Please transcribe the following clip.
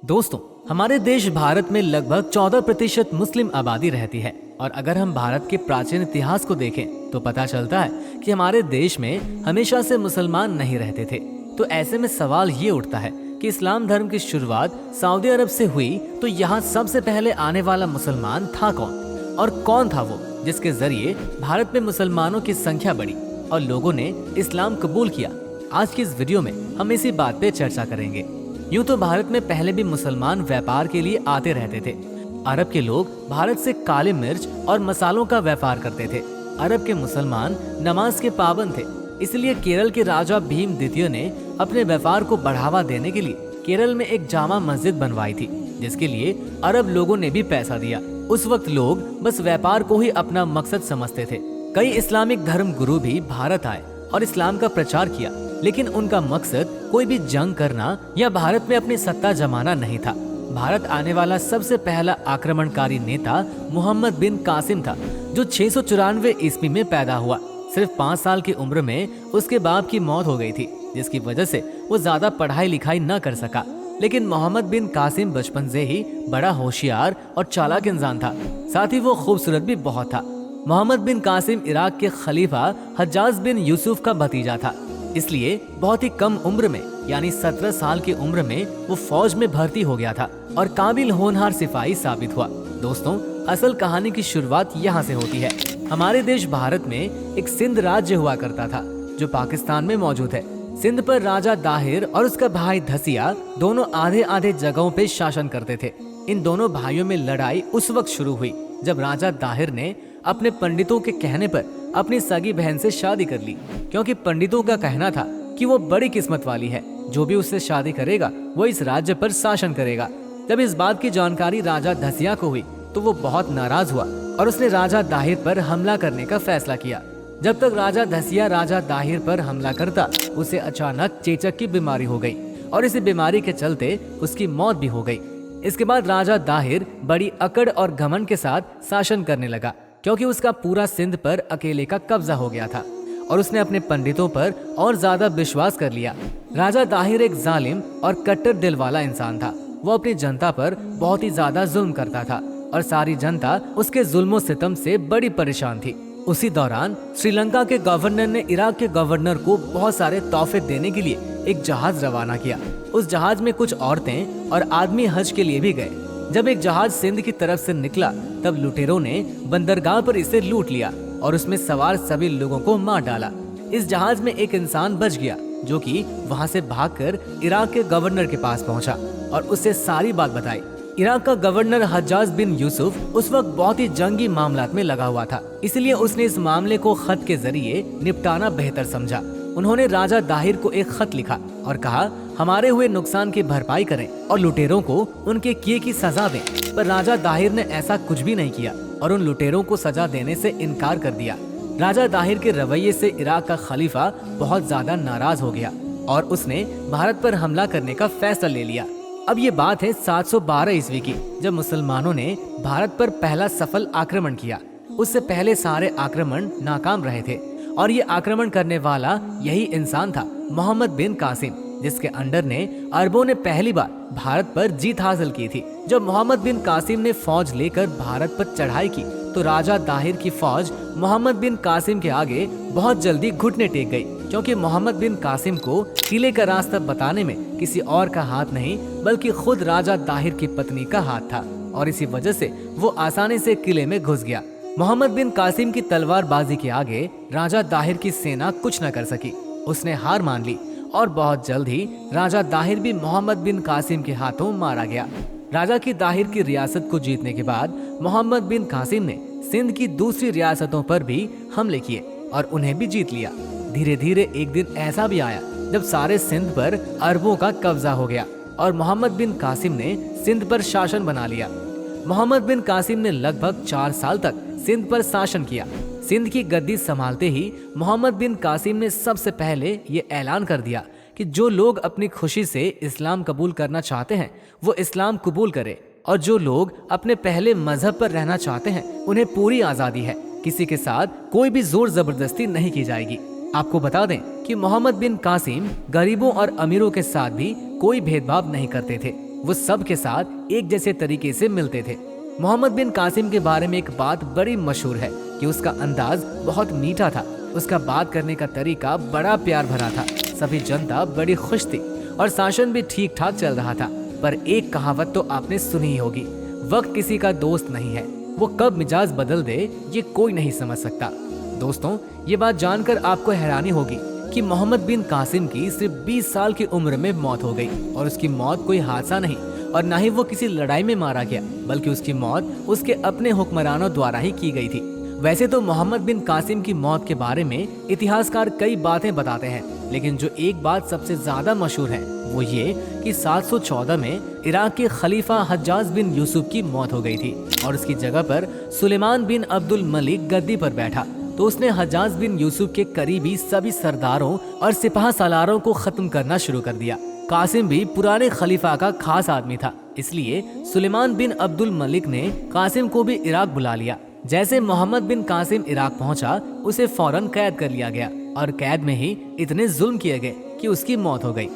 दोस्तों, हमारे देश भारत में लगभग 14% मुस्लिम आबादी रहती है और अगर हम भारत के प्राचीन इतिहास को देखें तो पता चलता है कि हमारे देश में हमेशा से मुसलमान नहीं रहते थे। तो ऐसे में सवाल ये उठता है कि इस्लाम धर्म की शुरुआत सऊदी अरब से हुई, तो यहाँ सबसे पहले आने वाला मुसलमान था कौन, और कौन था वो जिसके जरिए भारत में मुसलमानों की संख्या बढ़ी और लोगों ने इस्लाम कबूल किया। आज की इस वीडियो में हम इसी बात पे चर्चा करेंगे। यूं तो भारत में पहले भी मुसलमान व्यापार के लिए आते रहते थे। अरब के लोग भारत से काले मिर्च और मसालों का व्यापार करते थे। अरब के मुसलमान नमाज के पाबंद थे, इसलिए केरल के राजा भीम द्वितीय ने अपने व्यापार को बढ़ावा देने के लिए केरल में एक जामा मस्जिद बनवाई थी, जिसके लिए अरब लोगों ने भी पैसा दिया। उस वक्त लोग बस व्यापार को ही अपना मकसद समझते थे। कई इस्लामिक धर्म गुरु भी भारत आए और इस्लाम का प्रचार किया, लेकिन उनका मकसद कोई भी जंग करना या भारत में अपनी सत्ता जमाना नहीं था। भारत आने वाला सबसे पहला आक्रमणकारी नेता मोहम्मद बिन कासिम था, जो 694 ईस्वी में पैदा हुआ। सिर्फ 5 साल की उम्र में उसके बाप की मौत हो गई थी, जिसकी वजह से वो ज्यादा पढ़ाई लिखाई न कर सका। लेकिन मोहम्मद बिन कासिम बचपन से ही बड़ा होशियार और चालाक इंसान था, साथ ही वो खूबसूरत भी बहुत था। मोहम्मद बिन कासिम इराक के खलीफा हज्जाज बिन यूसुफ का भतीजा था, इसलिए बहुत ही कम उम्र में यानी 17 साल की उम्र में वो फौज में भर्ती हो गया था और काबिल होनहार सिपाही साबित हुआ। दोस्तों, असल कहानी की शुरुआत यहाँ से होती है। हमारे देश भारत में एक सिंध राज्य हुआ करता था, जो पाकिस्तान में मौजूद है। सिंध पर राजा दाहिर और उसका भाई धसिया दोनों आधे आधे जगहों पे शासन करते थे। इन दोनों भाइयों में लड़ाई उस वक्त शुरू हुई जब राजा दाहिर ने अपने पंडितों के कहने पर अपनी सगी बहन से शादी कर ली, क्योंकि पंडितों का कहना था कि वो बड़ी किस्मत वाली है, जो भी उससे शादी करेगा वो इस राज्य पर शासन करेगा। जब इस बात की जानकारी राजा धसिया को हुई तो वो बहुत नाराज हुआ और उसने राजा दाहिर पर हमला करने का फैसला किया। जब तक राजा धसिया राजा दाहिर पर हमला करता, उसे अचानक चेचक की बीमारी हो गई और इसी बीमारी के चलते उसकी मौत भी हो गई। इसके बाद राजा दाहिर बड़ी अकड़ और घमंड के साथ शासन करने लगा, क्योंकि उसका पूरा सिंध पर अकेले का कब्जा हो गया था और उसने अपने पंडितों पर और ज्यादा विश्वास कर लिया। राजा दाहिर एक जालिम और कट्टर दिल वाला इंसान था। वो अपनी जनता पर बहुत ही ज्यादा जुल्म करता था और सारी जनता उसके जुल्मों सितम से बड़ी परेशान थी। उसी दौरान श्रीलंका के गवर्नर ने इराक के गवर्नर को बहुत सारे तोहफे देने के लिए एक जहाज रवाना किया। उस जहाज में कुछ औरतें और आदमी हज के लिए भी गए। जब एक जहाज सिंध की तरफ से निकला, तब लुटेरों ने बंदरगाह पर इसे लूट लिया और उसमें सवार सभी लोगों को मार डाला। इस जहाज में एक इंसान बच गया, जो कि वहां से भागकर इराक के गवर्नर के पास पहुंचा और उससे सारी बात बताई। इराक का गवर्नर हज्जाज बिन यूसुफ उस वक्त बहुत ही जंगी मामलात में लगा हुआ था, इसलिए उसने इस मामले को खत के जरिए निपटाना बेहतर समझा। उन्होंने राजा दाहिर को एक खत लिखा और कहा, हमारे हुए नुकसान की भरपाई करें और लुटेरों को उनके किए की सजा दें। पर राजा दाहिर ने ऐसा कुछ भी नहीं किया और उन लुटेरों को सजा देने से इनकार कर दिया। राजा दाहिर के रवैये से इराक का खलीफा बहुत ज्यादा नाराज हो गया और उसने भारत पर हमला करने का फैसला ले लिया। अब ये बात है 712 ईस्वी की, जब मुसलमानों ने भारत पर पहला सफल आक्रमण किया। उससे पहले सारे आक्रमण नाकाम रहे थे और ये आक्रमण करने वाला यही इंसान था, मोहम्मद बिन कासिम, जिसके अंडर ने अरबों ने पहली बार भारत पर जीत हासिल की थी। जब मोहम्मद बिन कासिम ने फौज लेकर भारत पर चढ़ाई की, तो राजा दाहिर की फौज मोहम्मद बिन कासिम के आगे बहुत जल्दी घुटने टेक गई, क्योंकि मोहम्मद बिन कासिम को किले का रास्ता बताने में किसी और का हाथ नहीं, बल्कि खुद राजा दाहिर की पत्नी का हाथ था और इसी वजह से वो आसानी से किले में घुस गया। मोहम्मद बिन कासिम की तलवारबाजी के आगे राजा दाहिर की सेना कुछ न कर सकी। उसने हार मान ली और बहुत जल्द ही राजा दाहिर भी मोहम्मद बिन कासिम के हाथों मारा गया। राजा की दाहिर की रियासत को जीतने के बाद मोहम्मद बिन कासिम ने सिंध की दूसरी रियासतों पर भी हमले किए और उन्हें भी जीत लिया। धीरे धीरे एक दिन ऐसा भी आया जब सारे सिंध पर अरबों का कब्जा हो गया और मोहम्मद बिन कासिम ने सिंध पर शासन बना लिया। मोहम्मद बिन कासिम ने लगभग 4 साल तक सिंध पर शासन किया। सिंध की गद्दी संभालते ही मोहम्मद बिन कासिम ने सबसे पहले ये ऐलान कर दिया कि जो लोग अपनी खुशी से इस्लाम कबूल करना चाहते हैं वो इस्लाम कबूल करे, और जो लोग अपने पहले मजहब पर रहना चाहते हैं उन्हें पूरी आजादी है। किसी के साथ कोई भी जोर जबरदस्ती नहीं की जाएगी। आपको बता दें कि मोहम्मद बिन कासिम गरीबों और अमीरों के साथ भी कोई भेदभाव नहीं करते थे। वो सब के साथ एक जैसे तरीके से मिलते थे। मोहम्मद बिन कासिम के बारे में एक बात बड़ी मशहूर है कि उसका अंदाज बहुत मीठा था। उसका बात करने का तरीका बड़ा प्यार भरा था। सभी जनता बड़ी खुश थी और शासन भी ठीक ठाक चल रहा था। पर एक कहावत तो आपने सुनी ही होगी, वक्त किसी का दोस्त नहीं है, वो कब मिजाज बदल दे ये कोई नहीं समझ सकता। दोस्तों, ये बात जानकर आपको हैरानी होगी कि मोहम्मद बिन कासिम की सिर्फ 20 साल की उम्र में मौत हो गई और उसकी मौत कोई हादसा नहीं और न ही वो किसी लड़ाई में मारा गया, बल्कि उसकी मौत उसके अपने हुक्मरानों द्वारा ही की गई थी। वैसे तो मोहम्मद बिन कासिम की मौत के बारे में इतिहासकार कई बातें बताते हैं, लेकिन जो एक बात सबसे ज्यादा मशहूर है वो ये कि 714 में इराक के खलीफा हज्जाज बिन यूसुफ की मौत हो गई थी और उसकी जगह पर सुलेमान बिन अब्दुल मलिक गद्दी पर बैठा। तो उसने हज्जाज बिन यूसुफ के करीबी सभी सरदारों और सिपाह सालारों को खत्म करना शुरू कर दिया। कासिम भी पुराने खलीफा का खास आदमी था, इसलिए सुलेमान बिन अब्दुल मलिक ने कासिम को भी इराक बुला लिया। जैसे मोहम्मद बिन कासिम इराक पहुंचा, उसे फौरन कैद कर लिया गया और कैद में ही इतने जुल्म किए गए कि उसकी मौत हो गई।